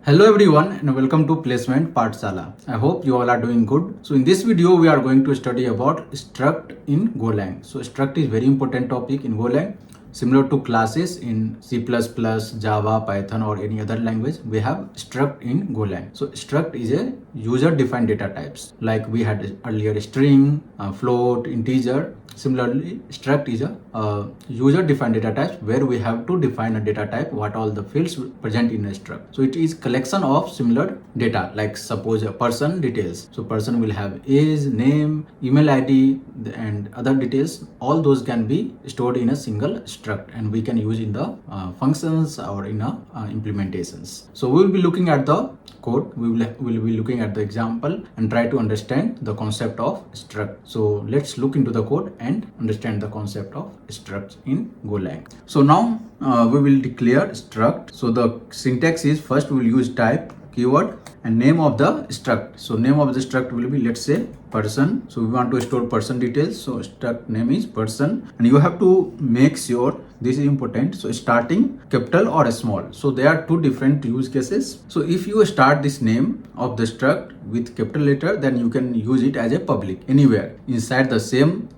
Hello everyone and welcome to Placement Pathshala. I hope you all are doing good. So in this video we are going to study about struct in GoLang. So struct is very important topic in GoLang. Similar to classes in C++, Java, Python or any other language, we have struct in GoLang. So struct is a user-defined data types. Like we had earlier string, float, integer. Similarly, struct is a user-defined data type where we have to define a data type, what all the fields present in a struct. So it is collection of similar data, like suppose a person details. So person will have age, name, email ID and other details. All those can be stored in a single struct and we can use in the functions or in implementations. So we will be looking at the code. We will be looking at the example and try to understand the concept of struct. So let's look into the code and understand the concept of structs in GoLang. So now we will declare struct. So the syntax is first we will use type, keyword and name of the struct. So name of the struct will be, let's say, person. So we want to store person details. So struct name is person and you have to make sure this is important. So starting capital or small. So there are two different use cases. So if you start this name of the struct with capital letter, then you can use it as a public anywhere inside the same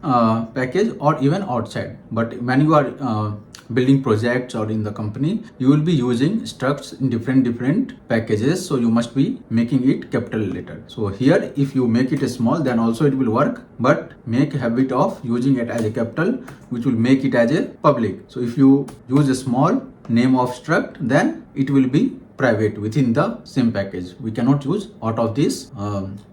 package or even outside. But when you are building projects or in the company, you will be using structs in different packages. So you must be making it capital letter. So here if you make it a small, then also it will work, but make a habit of using it as a capital, which will make it as a public. So if you use a small name of struct, then it will be private within the same package. We cannot use out of this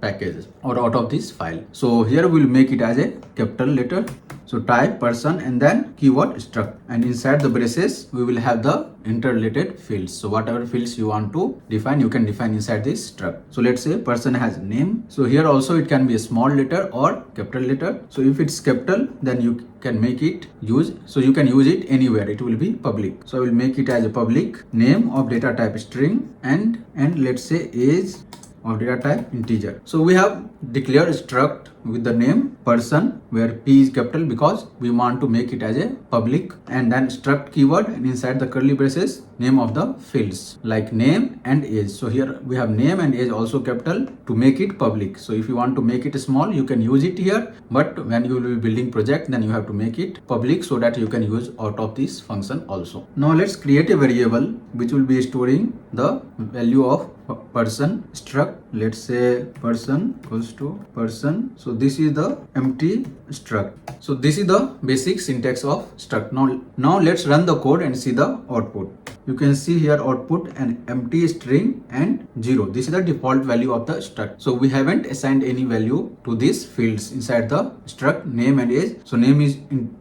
package or out of this file. So here we'll make it as a capital letter. So type person and then keyword struct, and inside the braces we will have the interrelated fields. So whatever fields you want to define, you can define inside this struct. So let's say person has name. So here also it can be a small letter or capital letter. So if it's capital, then you can make it use. So you can use it anywhere. It will be public. So I will make it as a public. Name of data type string and let's say age of data type integer. So we have declared struct with the name person where P is capital because we want to make it as a public, and then struct keyword and inside the curly braces name of the fields like name and age. So here we have name and age also capital to make it public. So if you want to make it small, you can use it here, but when you will be building project, then you have to make it public so that you can use out of this function also. Now let's create a variable which will be storing the value of person struct. Let's say person equals to person. So this is the empty struct. So this is the basic syntax of struct. Now let's run the code and see the output. You can see here output an empty string and 0. This is the default value of the struct. So we haven't assigned any value to these fields inside the struct name and age. So name is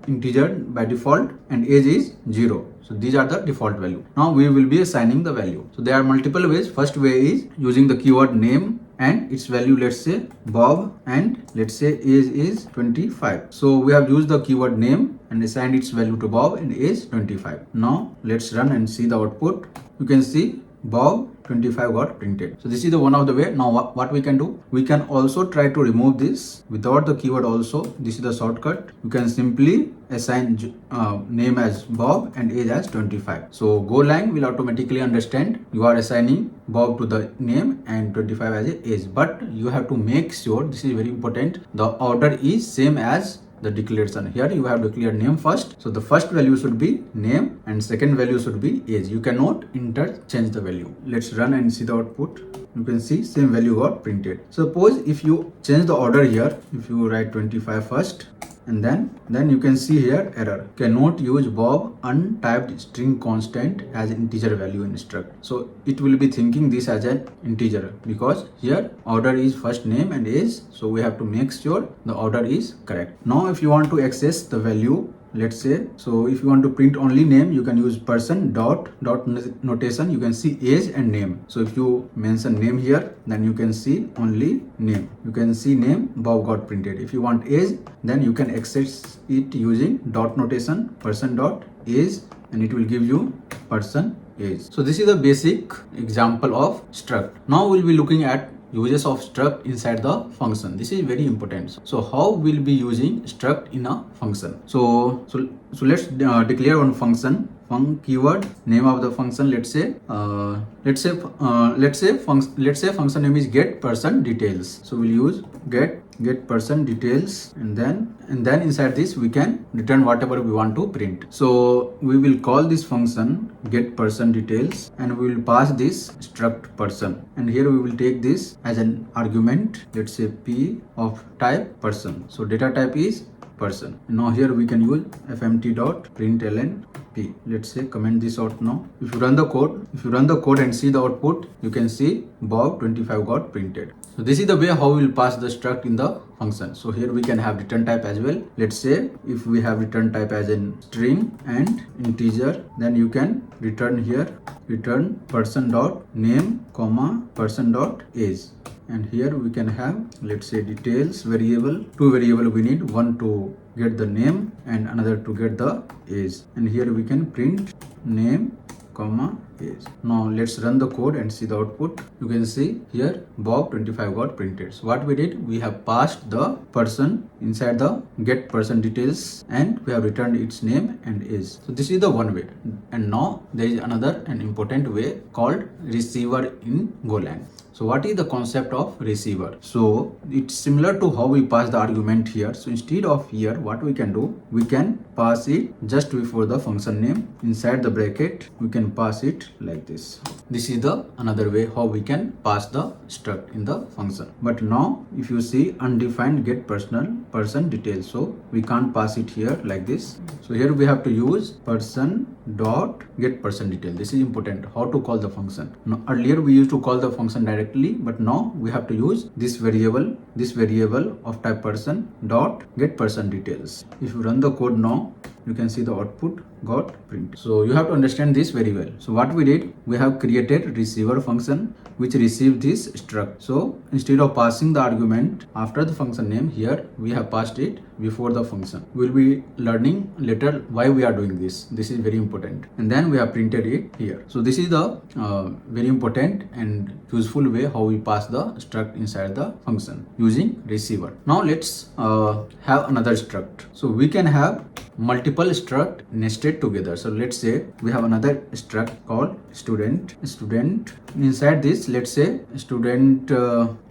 integer by default and age is 0. So these are the default value. Now we will be assigning the value. So there are multiple ways. First way is using the keyword name and its value, let's say Bob, and let's say age is 25. So we have used the keyword name and assigned its value to Bob and age 25. Now let's run and see the output. You can see Bob 25 got printed. So this is the one of the way. Now what we can do, we can also try to remove this without the keyword also. This is the shortcut. You can simply assign name as Bob and age as 25. So GoLang will automatically understand you are assigning Bob to the name and 25 as a age, but you have to make sure, this is very important, the order is same as the declaration. Here you have declared name first. So the first value should be name and second value should be age. You cannot interchange the value. Let's run and see the output. You can see same value got printed. Suppose if you change the order here, if you write 25 first, and then you can see here error, cannot use Bob untyped string constant as integer value in struct. So it will be thinking this as an integer because here order is first name and age. So we have to make sure the order is correct. Now if you want to access the value, let's say, so if you want to print only name, you can use person dot notation. You can see age and name. So if you mention name here, then you can see only name. You can see name Bob got printed. If you want age, then you can access it using dot notation person dot age and it will give you person age. So this is the basic example of struct. Now we'll be looking at uses of struct inside the function. This is very important. So how we'll be using struct in a function? So let's declare one function keyword, name of the function, let's say function name is get person details. So we'll use get person details, and then inside this we can return whatever we want to print. So we will call this function get person details, and we will pass this struct person, and here we will take this as an argument, let's say p of type person. So data type is person. Now here we can use fmt.println p. Let's say comment this out now. If you run the code and see the output, you can see Bob 25 got printed. So this is the way how we will pass the struct in the function. So here we can have return type as well. Let's say if we have return type as in string and integer, then you can return here return person dot name comma person dot age. And here we can have, let's say, details variable. Two variable we need, one to get the name and another to get the age. And here we can print name comma age. Now let's run the code and see the output. You can see here Bob 25 got printed. So what we did, we have passed the person inside the get person details, and we have returned its name and age. So this is the one way. And now there is another and important way called receiver in GoLang. So what is the concept of receiver? So it's similar to how we pass the argument here. So instead of here, what we can do, we can pass it just before the function name. Inside the bracket, we can pass it like this. This is the another way how we can pass the struct in the function. But now if you see undefined get person details, so we can't pass it here like this. So here we have to use person dot get person detail. This is important, how to call the function. Now earlier we used to call the function directly, but now we have to use this variable of type person dot get person details. If you run the code now, you can see the output got printed. So you have to understand this very well. So what we did, we have created receiver function which received this struct. So instead of passing the argument after the function name, here we have passed it before the function. We'll be learning later why we are doing this. This is very important. And then we have printed it here. So this is the very important and useful way how we pass the struct inside the function using receiver. Now let's have another struct. So we can have multiple struct nested together. So let's say we have another struct called student. Inside this, let's say student,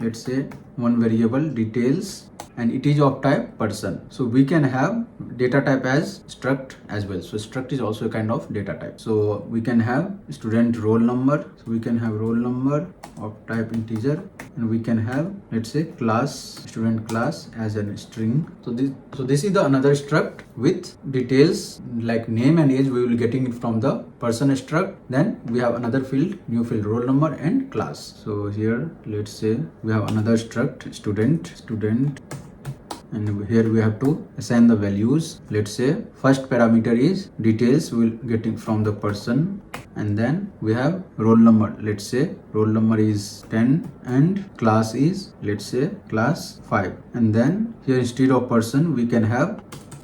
let's say one variable details, and it is of type person. So we can have data type as struct as well. So struct is also a kind of data type. So we can have student roll number. So we can have roll number of type integer, and we can have, let's say, class, student class as a string. So this is the another struct with details like name and age. We will getting it from the person struct. Then we have another field, new field, roll number and class. So here let's say we have another struct student, and here we have to assign the values. Let's say first parameter is details, we will get it from the person, and then we have roll number. Let's say roll number is 10 and class is, let's say, class 5. And then here instead of person we can have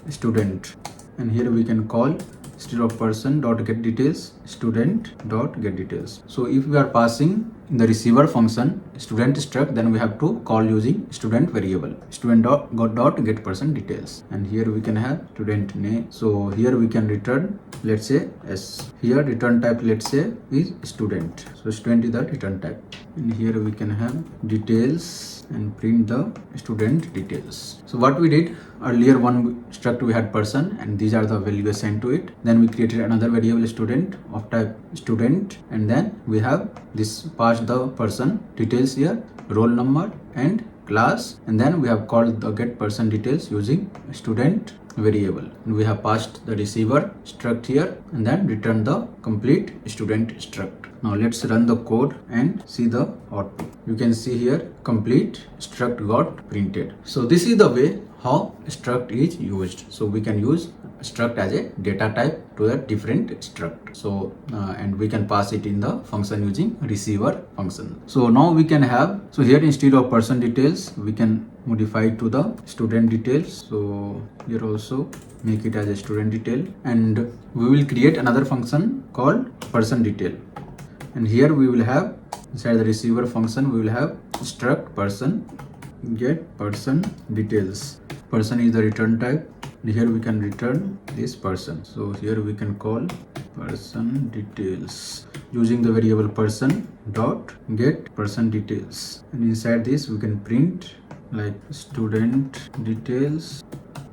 student, and here we can call instead of person dot get details student dot get details. So if we are passing in the receiver function student struct, then we have to call using student variable, student dot get person details, and here we can have student name. So here we can return, let's say, s. Here return type, let's say, is student. So student is the return type, and here we can have details and print the student details. So what we did earlier, one struct we had person, and these are the values assigned to it. Then we created another variable student of type student, and then we have this passed the person details here, roll number and class, and then we have called the get person details using student variable, and we have passed the receiver struct here, and then return the complete student struct. Now let's run the code and see the output. You can see here complete struct got printed. So this is the way how struct is used. So we can use struct as a data type to a different struct. So and we can pass it in the function using receiver function. So now we can have, so here instead of person details we can modify it to the student details. So here also make it as a student detail, and we will create another function called person detail, and here we will have inside the receiver function we will have struct person get person details. Person is the return type, and here we can return this person. So here we can call person details using the variable person dot get person details, and inside this we can print like student details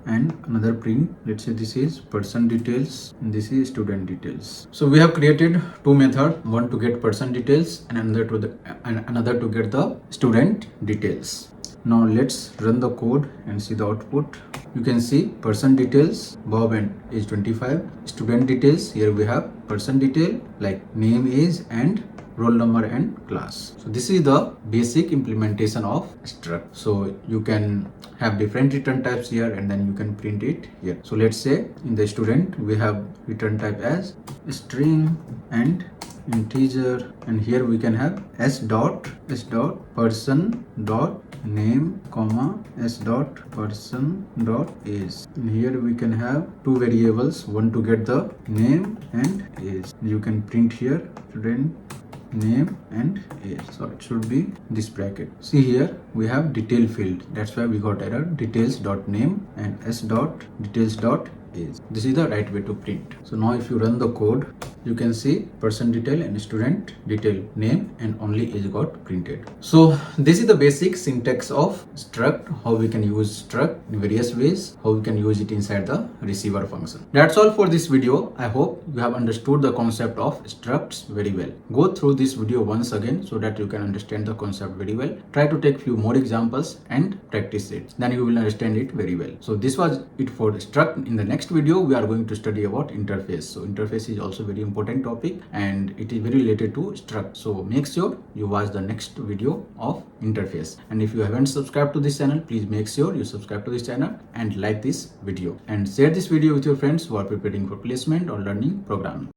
and another print. Let's say this is person details and this is student details. So we have created two methods, one to get person details and another to get the student details. Now let's run the code and see the output. You can see person details Bob and age 25, student details here we have person detail like name, age and roll number and class. So this is the basic implementation of struct. So you can have different return types here and then you can print it here. So let's say in the student we have return type as string and integer, and here we can have s dot person dot name comma s dot person dot age, and here we can have two variables, one to get the name and age. You can print here student name and age, so it should be this bracket. See here we have detail field, that's why we got error, details dot name and s dot details dot age. This is the right way to print. So now if you run the code, you can see person detail and student detail name and only age got printed. So this is the basic syntax of struct, how we can use struct in various ways, how we can use it inside the receiver function. That's all for this video. I hope you have understood the concept of structs very well. Go through this video once again so that you can understand the concept very well. Try to take few more examples and practice it, then you will understand it very well. So this was it for struct. In the next video we are going to study about interface. So interface is also very important topic and it is very related to struct. So make sure you watch the next video of interface, and if you haven't subscribed to this channel, please make sure you subscribe to this channel and like this video and share this video with your friends who are preparing for placement or learning programming.